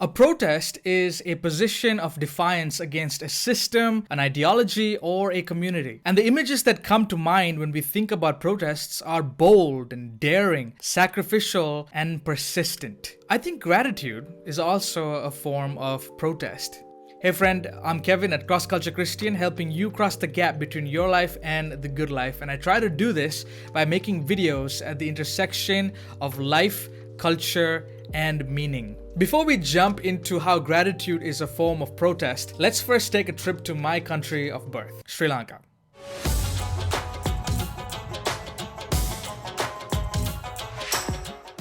A protest is a position of defiance against a system, an ideology, or a community. And the images that come to mind when we think about protests are bold and daring, sacrificial, and persistent. I think gratitude is also a form of protest. Hey friend, I'm Kevin at Cross Culture Christian, helping you cross the gap between your life and the good life. And I try to do this by making videos at the intersection of life, culture, and meaning. Before we jump into how gratitude is a form of protest, let's first take a trip to my country of birth, Sri Lanka.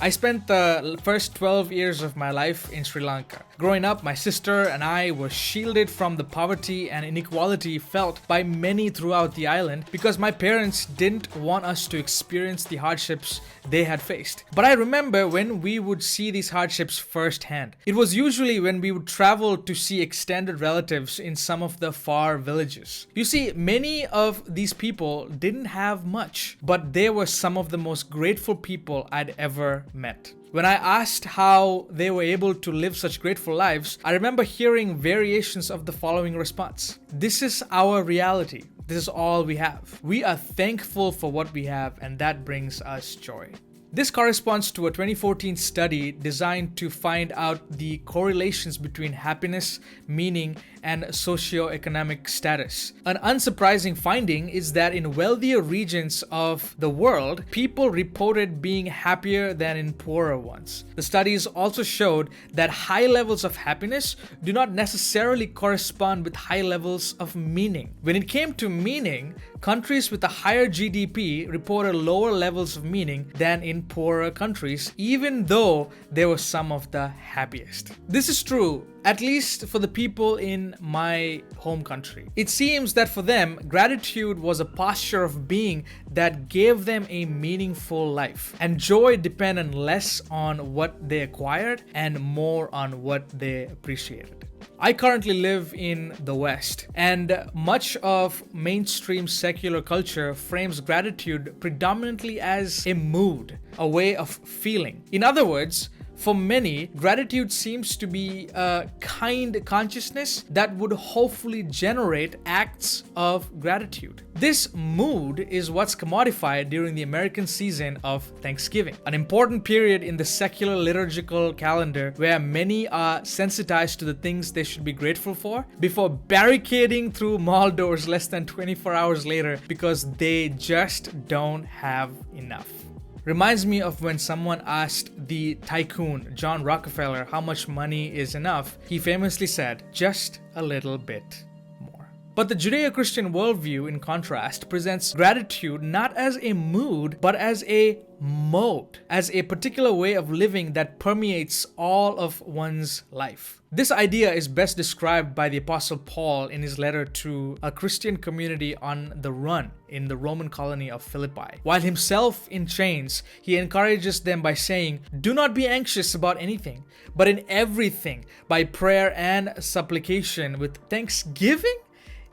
I spent the first 12 years of my life in Sri Lanka. Growing up, my sister and I were shielded from the poverty and inequality felt by many throughout the island because my parents didn't want us to experience the hardships they had faced. But I remember when we would see these hardships firsthand. It was usually when we would travel to see extended relatives in some of the far villages. You see, many of these people didn't have much, but they were some of the most grateful people I'd ever met. When I asked how they were able to live such grateful lives, I remember hearing variations of the following response. This is our reality. This is all we have. We are thankful for what we have, and that brings us joy. This corresponds to a 2014 study designed to find out the correlations between happiness, meaning, and socioeconomic status. An unsurprising finding is that in wealthier regions of the world, people reported being happier than in poorer ones. The studies also showed that high levels of happiness do not necessarily correspond with high levels of meaning. When it came to meaning, countries with a higher GDP reported lower levels of meaning than in poorer countries, even though they were some of the happiest. This is true, at least for the people in my home country. It seems that for them, gratitude was a posture of being that gave them a meaningful life, and joy depended less on what they acquired and more on what they appreciated. I currently live in the West, and much of mainstream secular culture frames gratitude predominantly as a mood, a way of feeling. In other words, for many, gratitude seems to be a kind consciousness that would hopefully generate acts of gratitude. This mood is what's commodified during the American season of Thanksgiving, an important period in the secular liturgical calendar where many are sensitized to the things they should be grateful for before barricading through mall doors less than 24 hours later because they just don't have enough. Reminds me of when someone asked the tycoon John Rockefeller how much money is enough. He famously said, just a little bit more. But the Judeo-Christian worldview, in contrast, presents gratitude not as a mood, but as a mote, as a particular way of living that permeates all of one's life. This idea is best described by the Apostle Paul in his letter to a Christian community on the run in the Roman colony of Philippi. While himself in chains, he encourages them by saying, "Do not be anxious about anything, but in everything, by prayer and supplication with thanksgiving,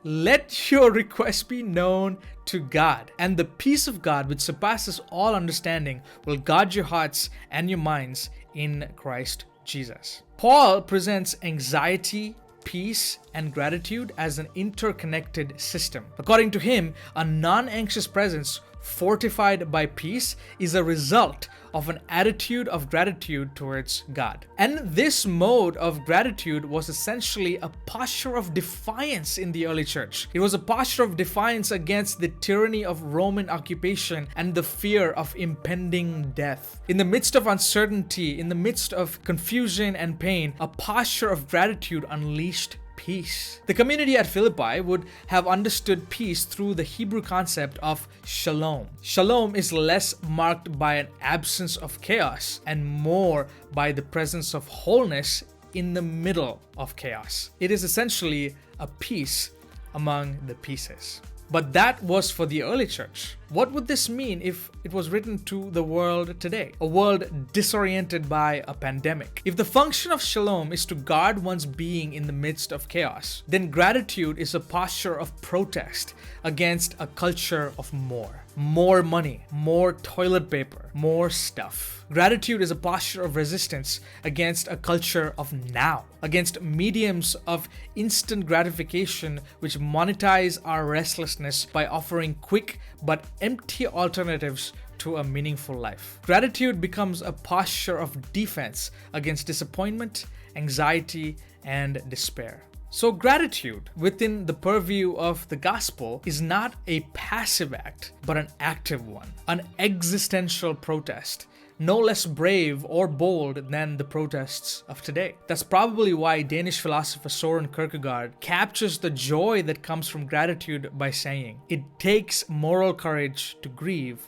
let your requests be known to God, and the peace of God, which surpasses all understanding, will guard your hearts and your minds in Christ Jesus." Paul presents anxiety, peace, and gratitude as an interconnected system. According to him, a non-anxious presence fortified by peace is a result of an attitude of gratitude towards God. And this mode of gratitude was essentially a posture of defiance in the early church. It was a posture of defiance against the tyranny of Roman occupation and the fear of impending death. In the midst of uncertainty, in the midst of confusion and pain, a posture of gratitude unleashed peace. The community at Philippi would have understood peace through the Hebrew concept of shalom. Shalom is less marked by an absence of chaos and more by the presence of wholeness in the middle of chaos. It is essentially a peace among the pieces. But that was for the early church. What would this mean if it was written to the world today? A world disoriented by a pandemic. If the function of shalom is to guard one's being in the midst of chaos, then gratitude is a posture of protest against a culture of more. More money, more toilet paper, more stuff. Gratitude is a posture of resistance against a culture of now, against mediums of instant gratification which monetize our restlessness by offering quick but empty alternatives to a meaningful life. Gratitude becomes a posture of defense against disappointment, anxiety, and despair. So gratitude within the purview of the gospel is not a passive act, but an active one, an existential protest, no less brave or bold than the protests of today. That's probably why Danish philosopher Søren Kierkegaard captures the joy that comes from gratitude by saying, "It takes moral courage to grieve,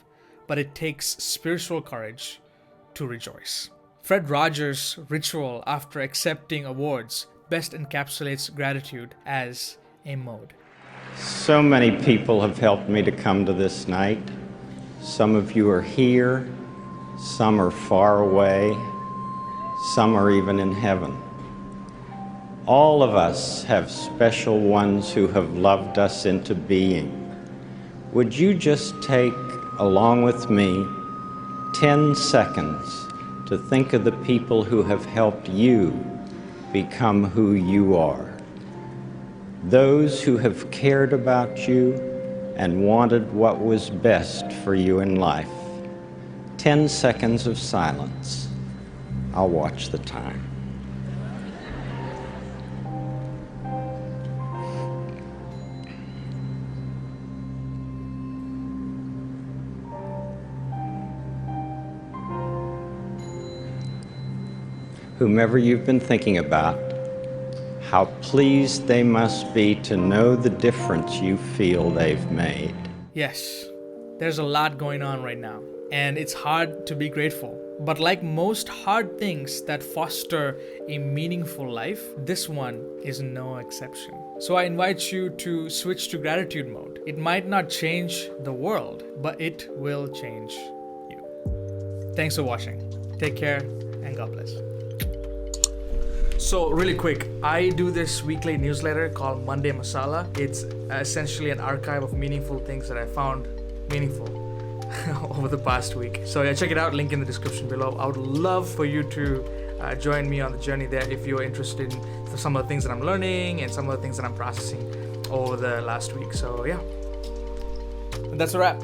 but it takes spiritual courage to rejoice." Fred Rogers' ritual after accepting awards best encapsulates gratitude as a mode. So many people have helped me to come to this night. Some of you are here, some are far away, some are even in heaven. All of us have special ones who have loved us into being. Would you just take, along with me, 10 seconds to think of the people who have helped you become who you are? Those who have cared about you and wanted what was best for you in life. 10 seconds of silence. I'll watch the time. Whomever you've been thinking about, how pleased they must be to know the difference you feel they've made. Yes, there's a lot going on right now, and it's hard to be grateful. But like most hard things that foster a meaningful life, this one is no exception. So I invite you to switch to gratitude mode. It might not change the world, but it will change you. Thanks for watching. Take care, and God bless. So really quick, I do this weekly newsletter called Monday Masala. It's essentially an archive of meaningful things that I found meaningful over the past week. So yeah, check it out, link in the description below. I would love for you to join me on the journey there if you're interested in some of the things that I'm learning and some of the things that I'm processing over the last week. So yeah, that's a wrap.